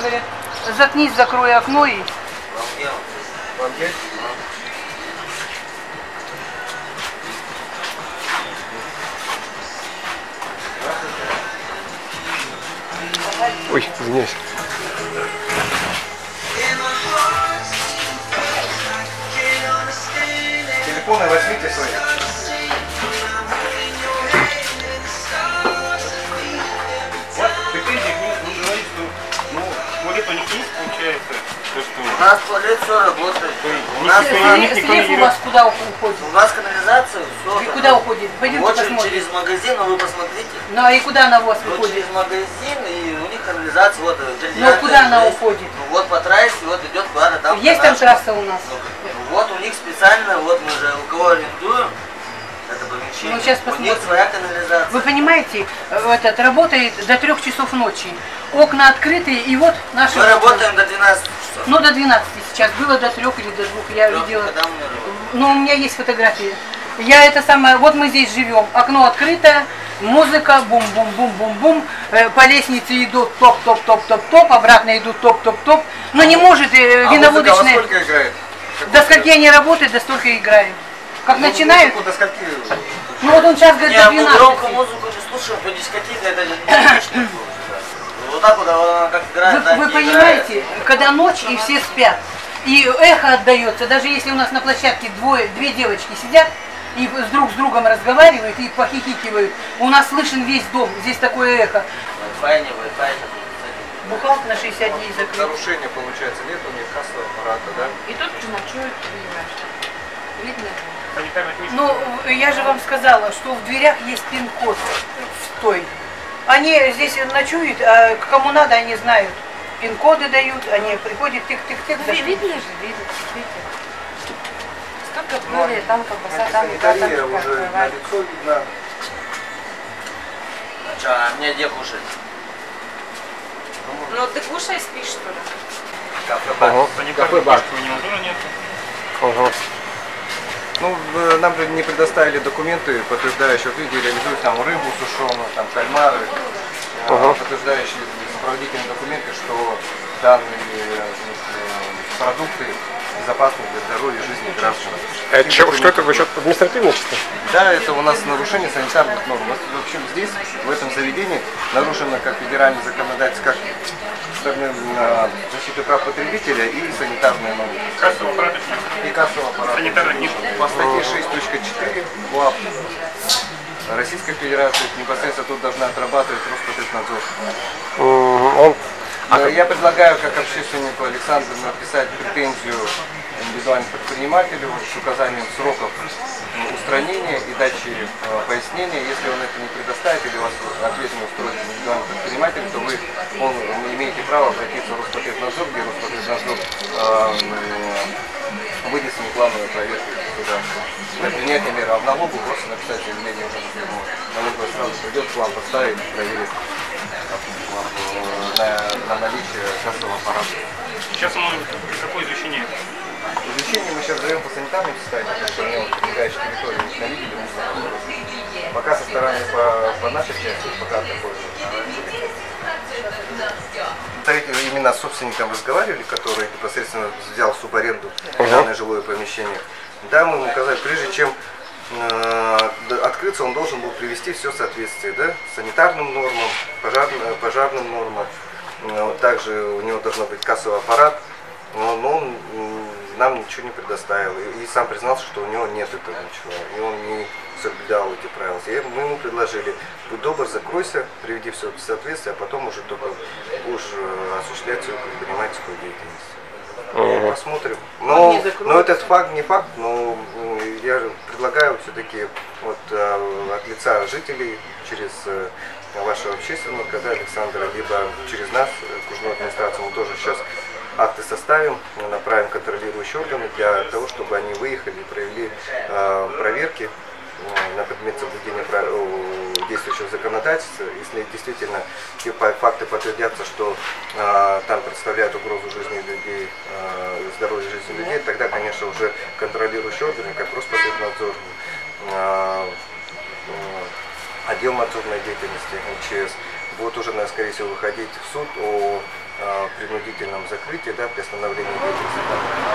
говорят, заткнись, закрой окно и... Вам есть? Ой, извиняюсь. Телефоны возьмите свои. Вот претензии к ним, вы говорите, что туалет у них есть, получается, то, что... У нас туалет все работает. У нас Слив у вас куда уходит? у нас канализация, все. И куда уходит? Пойдемте Вот посмотрим. через магазин, но вы посмотрите. Ну а и куда она у вас Вот уходит? через магазин, и у них канализация, вот. Ну куда она уходит? Ну, вот по трассе, вот идет куда-то там. Есть там трасса у нас? Ну, вот у них специально, вот мы же у кого арендуем это помещение. Ну, сейчас у них посмотрим. своя канализация. Вы понимаете, этот работает до 3 часов ночи. Окна открытые, и вот наши... Мы работаем до 12 часов. Ну, до 12 сейчас. Было до 3 или до 2, я видела. Когда мы работаем? Ну, у меня есть фотографии. Я это самое... Вот мы здесь живем. Окно открыто, музыка, бум-бум-бум-бум-бум. По лестнице идут топ-топ-топ-топ-топ, обратно идут топ-топ-топ. Но не может виноводочная... А музыка во сколько играет? До скольки они работают, до столько играют. Как начинают... До скольки? Ну вот он сейчас говорит Не, до мы 12. громко музыку не слушаем, по дискотеке это не вот так вот она как играет, так Вы и понимаете, играет. когда ночь и все спят, и эхо отдается, даже если у нас на площадке две девочки сидят и друг с другом разговаривают и похихикивают, у нас слышен весь дом, здесь такое эхо. Wi-Fi, не Wi-Fi. Бухгалка на 60 дней закрыт. Нарушения, получается, нет у них кассового аппарата, да? И тут же ночуют, понимаешь. Видно? Санитарных мест. Ну, я же вам сказала, что в дверях есть пин-код в той. Они здесь ночуют, а кому надо, они знают. Пин-коды дают, они приходят, тык-тык-тык. Ну, видно же, видно, видите. Столько Ну, были, там колбаса, там еда, там санитария уже на кровать. лицо видно. Че, а мне где кушать? Ну, ты кушай, спишь, что ли? Ага. Санитарных бар. мест у него тоже нет. Ага. Ну, нам же не предоставили документы, подтверждающие, вот видите, реализуют там рыбу сушеную, там кальмары, подтверждающие сопроводительные документы, что данные продукты безопасны для здоровья и жизни граждан. Это что это вы счет административный чисто? Да, это у нас нарушение санитарных норм. У нас, в общем, здесь, в этом заведении, нарушено как федеральное законодательство, как стороны защиты прав потребителя и санитарные нормы. Кассового аппарата И кассового аппарата. санитарных нет. По статье 6.4 УАП Российской Федерации непосредственно тут должна отрабатывать Роспотребнадзор. Он... Я предлагаю, как общественнику Александру, написать претензию индивидуальному предпринимателю с указанием сроков устранения и дачи пояснения. Если он это не предоставит или вас ответ не устроит индивидуальный предприниматель, то вы имеете право обратиться в Роспотребнадзор, где Роспотребнадзор выйдет с неплановой проверкой туда. Для принятия меры. А в налогу просто написать заявление уже на фирму. Налоговая сразу придет к вам, поставит, проверит на наличие кассового аппарата. Сейчас он какое извещение? Извещение мы сейчас даем по санитарным состояниям, потому что они вот прилегающие территории не видели. Пока со стороны по нашей части, пока такое. Именно с собственником разговаривали, который непосредственно взял в субаренду данное жилое помещение. Да, мы ему указали, прежде чем открыться, он должен был привести все в соответствие, да, санитарным нормам, пожарным нормам. Также у него должен быть кассовый аппарат, но он нам ничего не предоставил. И сам признался, что у него нет этого ничего, и он не соблюдал эти правила. Мы ему предложили: будь добр, закройся, приведи все в соответствие, а потом уже только будешь осуществлять свою предпринимательскую деятельность. Посмотрим. Но этот факт не факт, но я предлагаю все-таки вот от лица жителей через вашего общественника, да, Александра, либо через нас, окружную администрацию, мы тоже сейчас акты составим, направим контролирующие органы для того, чтобы они выехали и провели проверки на предмет соблюдения действующего законодательства. Если действительно те факты подтвердятся, что там представляют угрозу жизни людей, здоровью жизни людей, тогда, конечно, уже контролирующие органы, как Роспотребнадзор, отдел надзорной деятельности МЧС, будет уже, скорее всего, выходить в суд о принудительном закрытии, да, приостановлении деятельности.